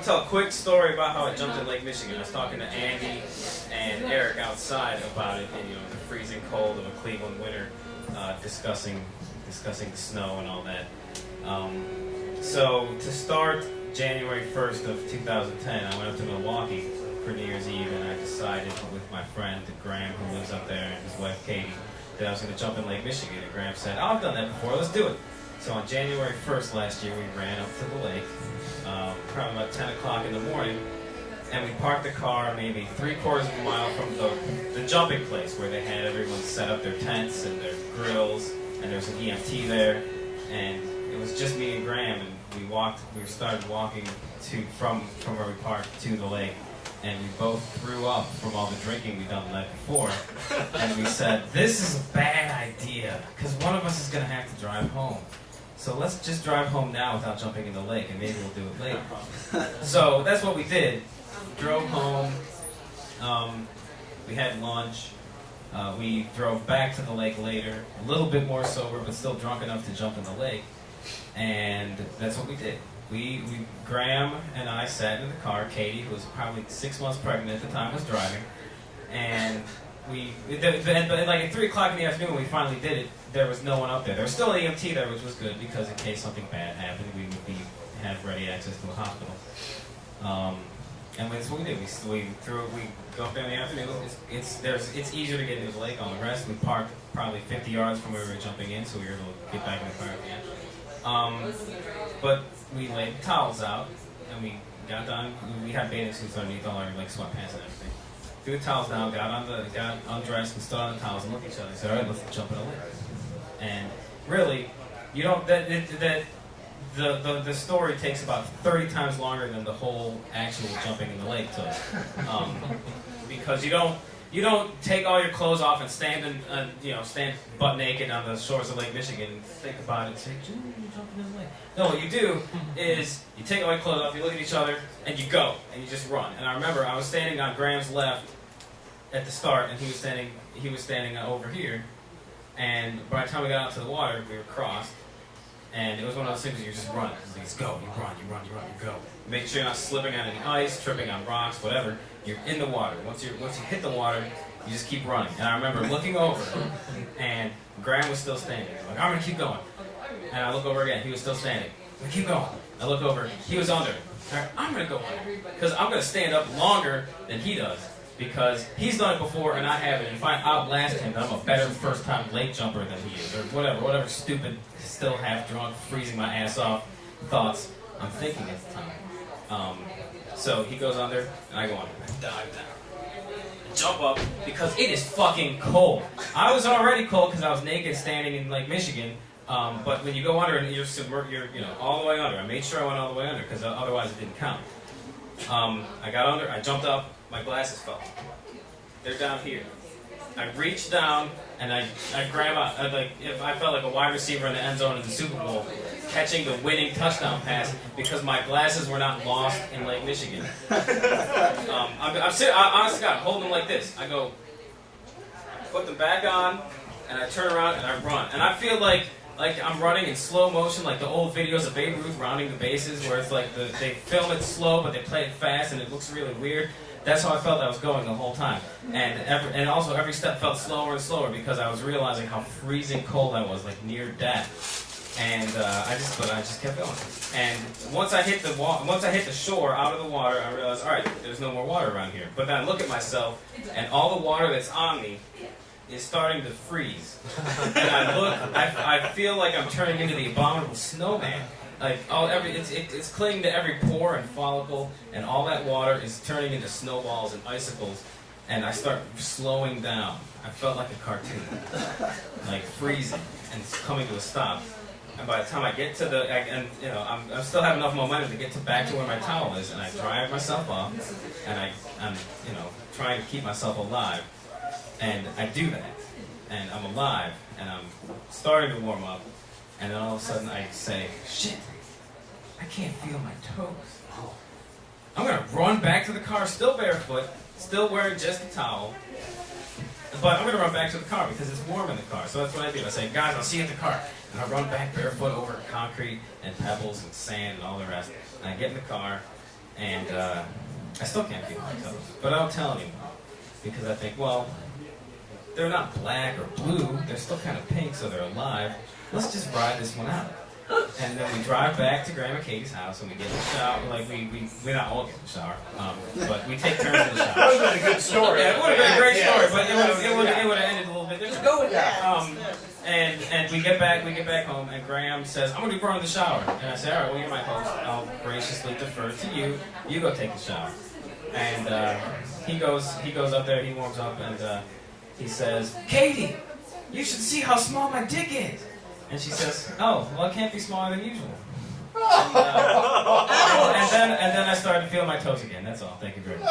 tell a quick story about how I jumped in Lake Michigan. I was talking to Andy and Eric outside about it, in the freezing cold of a Cleveland winter, discussing the snow and all that. So to start January 1st of 2010, I went up to Milwaukee for New Year's Eve, and I decided with my friend Graham, who lives up there, and his wife Katie, that I was going to jump in Lake Michigan. And Graham said, "Oh, I've done that before, let's do it." So on January 1st last year, we ran up to the lake, probably about 10 o'clock in the morning, and we parked the car maybe 3/4 of a mile from the jumping place where they had everyone set up their tents and their grills, and there was an EMT there, and it was just me and Graham, and we started walking from where we parked to the lake, and we both threw up from all the drinking we'd done the night before, and we said, this is a bad idea, because one of us is going to have to drive home. So let's just drive home now without jumping in the lake, and maybe we'll do it later. So that's what we did. Drove home. We had lunch. We drove back to the lake later, a little bit more sober, but still drunk enough to jump in the lake. And that's what we did. Graham and I sat in the car. Katie, who was probably 6 months pregnant at the time, was driving. And but like at 3 o'clock in the afternoon when we finally did it, there was no one up there. There was still an EMT there, which was good, because in case something bad happened, we would have ready access to a hospital. And that's what we did. We go up there in the afternoon. It's easier to get into the lake on the rest. We parked probably 50 yards from where we were jumping in, so we were able to get back in the car again. But we laid towels out, and we got down. We had bathing suits underneath all our sweatpants and everything. Threw the towels down, got undressed, and stood on the towels and looked at each other and said, "All right, let's jump in the lake." And really, you don't. The story takes about 30 times longer than the whole actual jumping in the lake took, because you don't take all your clothes off and stand butt naked on the shores of Lake Michigan and think about it and say, "You're jumping in the lake." No, what you do is you take all your clothes off, you look at each other, and you go, and you just run. And I remember I was standing on Graham's left at the start, and he was standing over here. And by the time we got out to the water, we were crossed. And it was one of those things where you just run. It's like, let's go. You run, you go. Make sure you're not slipping on any ice, tripping on rocks, whatever. You're in the water. Once you hit the water, you just keep running. And I remember looking over, and Graham was still standing. I'm like, I'm going to keep going. And I look over again. He was still standing. I'm like, keep going. I look over. He was under. All right, I'm going to go under. Because I'm going to stand up longer than he does. Because he's done it before and I haven't. And if I outlast him, then I'm a better first-time lake jumper than he is. Or whatever stupid, still half-drunk, freezing my ass off thoughts I'm thinking at the time. So he goes under, and I go under. I dive down. Jump up, because it is fucking cold. I was already cold because I was naked standing in Lake Michigan. But when you go under and you're all the way under. I made sure I went all the way under, because otherwise it didn't count. I got under, I jumped up. My glasses fell. They're down here. I reached down and I grab out. I felt like a wide receiver in the end zone in the Super Bowl, catching the winning touchdown pass because my glasses were not lost in Lake Michigan. I'm honest to God, holding them like this. I go, put them back on, and I turn around and I run. And I feel like I'm running in slow motion, like the old videos of Babe Ruth rounding the bases, where it's like they film it slow but they play it fast and it looks really weird. That's how I felt I was going the whole time. And also every step felt slower and slower because I was realizing how freezing cold I was, like near death. And I just kept going. And once I hit the shore out of the water, I realized, all right, there's no more water around here. But then I look at myself, and all the water that's on me is starting to freeze. And I feel like I'm turning into the abominable snowman. Like it's clinging to every pore and follicle, and all that water is turning into snowballs and icicles, and I start slowing down. I felt like a cartoon, like freezing and coming to a stop. And by the time I get to I still have enough momentum to get back to where my towel is, and I drive myself off, and I'm trying to keep myself alive, and I do that, and I'm alive, and I'm starting to warm up. And then all of a sudden I say, shit, I can't feel my toes. I'm going to run back to the car, still barefoot, still wearing just a towel. But I'm going to run back to the car because it's warm in the car. So that's what I do. I say, guys, I'll see you at the car. And I run back barefoot over concrete and pebbles and sand and all the rest. And I get in the car, And I still can't feel my toes, but I don't tell anyone because I think, well, they're not black or blue, they're still kind of pink, so they're alive. Let's just ride this one out. And then we drive back to Grandma Katie's house and we get in the shower. Like we not all get in the shower, but we take turns in the shower. That would have been a good story. Yeah, it would have been a great story, but it would have ended a little bit differently. Go with that. And we get back home, and Graham says, "I'm gonna be running the shower." And I say, "All right, well, you're my host. I'll graciously defer to you. You go take the shower." And he goes up there, he warms up, and he says, "Katie, you should see how small my dick is." And she says, "Oh, well, it can't be smaller than usual." And then I started to feel my toes again. That's all. Thank you very much.